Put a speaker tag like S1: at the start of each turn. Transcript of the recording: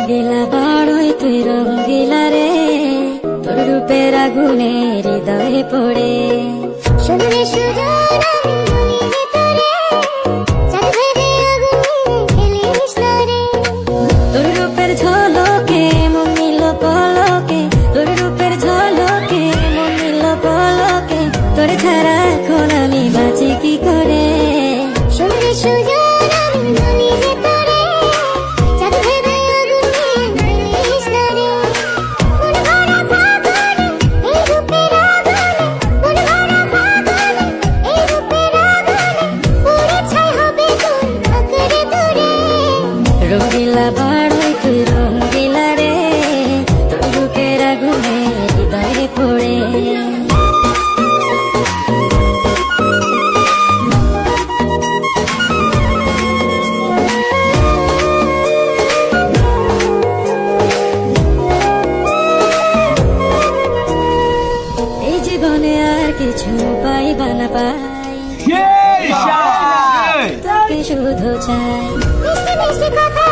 S1: রঙ্গিলা বড়ই তুই রঙ্গিলা রে, তোর রূপের আগুনে হৃদয়ে পড়ে।
S2: শুনলে সুজন আমি বলি যে তোরে, চাঁদ ভেবে আগুনে খেলিস না রে।
S1: তোর রূপের ঝলকে মন নিল পলকে, তোর রূপের ঝলকে মন নিল পলকে, তোর ছাড়া এখন আমি বাঁচি কি করে।
S2: শুনলে সুজন আমি বলি যে তোরে, চাঁদ ভেবে আগুনে খেলিস না রে। মন ভরা ফাগুনে এই রূপের আগুনে, মন ভরা ফাগুনে এই রূপের আগুনে, পুড়ে ছাই হবে তোর আঁকড়ে ধরে।
S1: রঙ্গিলা বড়ই তুই রঙ্গিলা রে, তোর রূপের আগুনে হৃদয়ে পড়ে। এই জীবনে আর কিছু পাইবা না পাই, তোকে শুধু চাই।
S2: মিষ্টি মিষ্টি কথা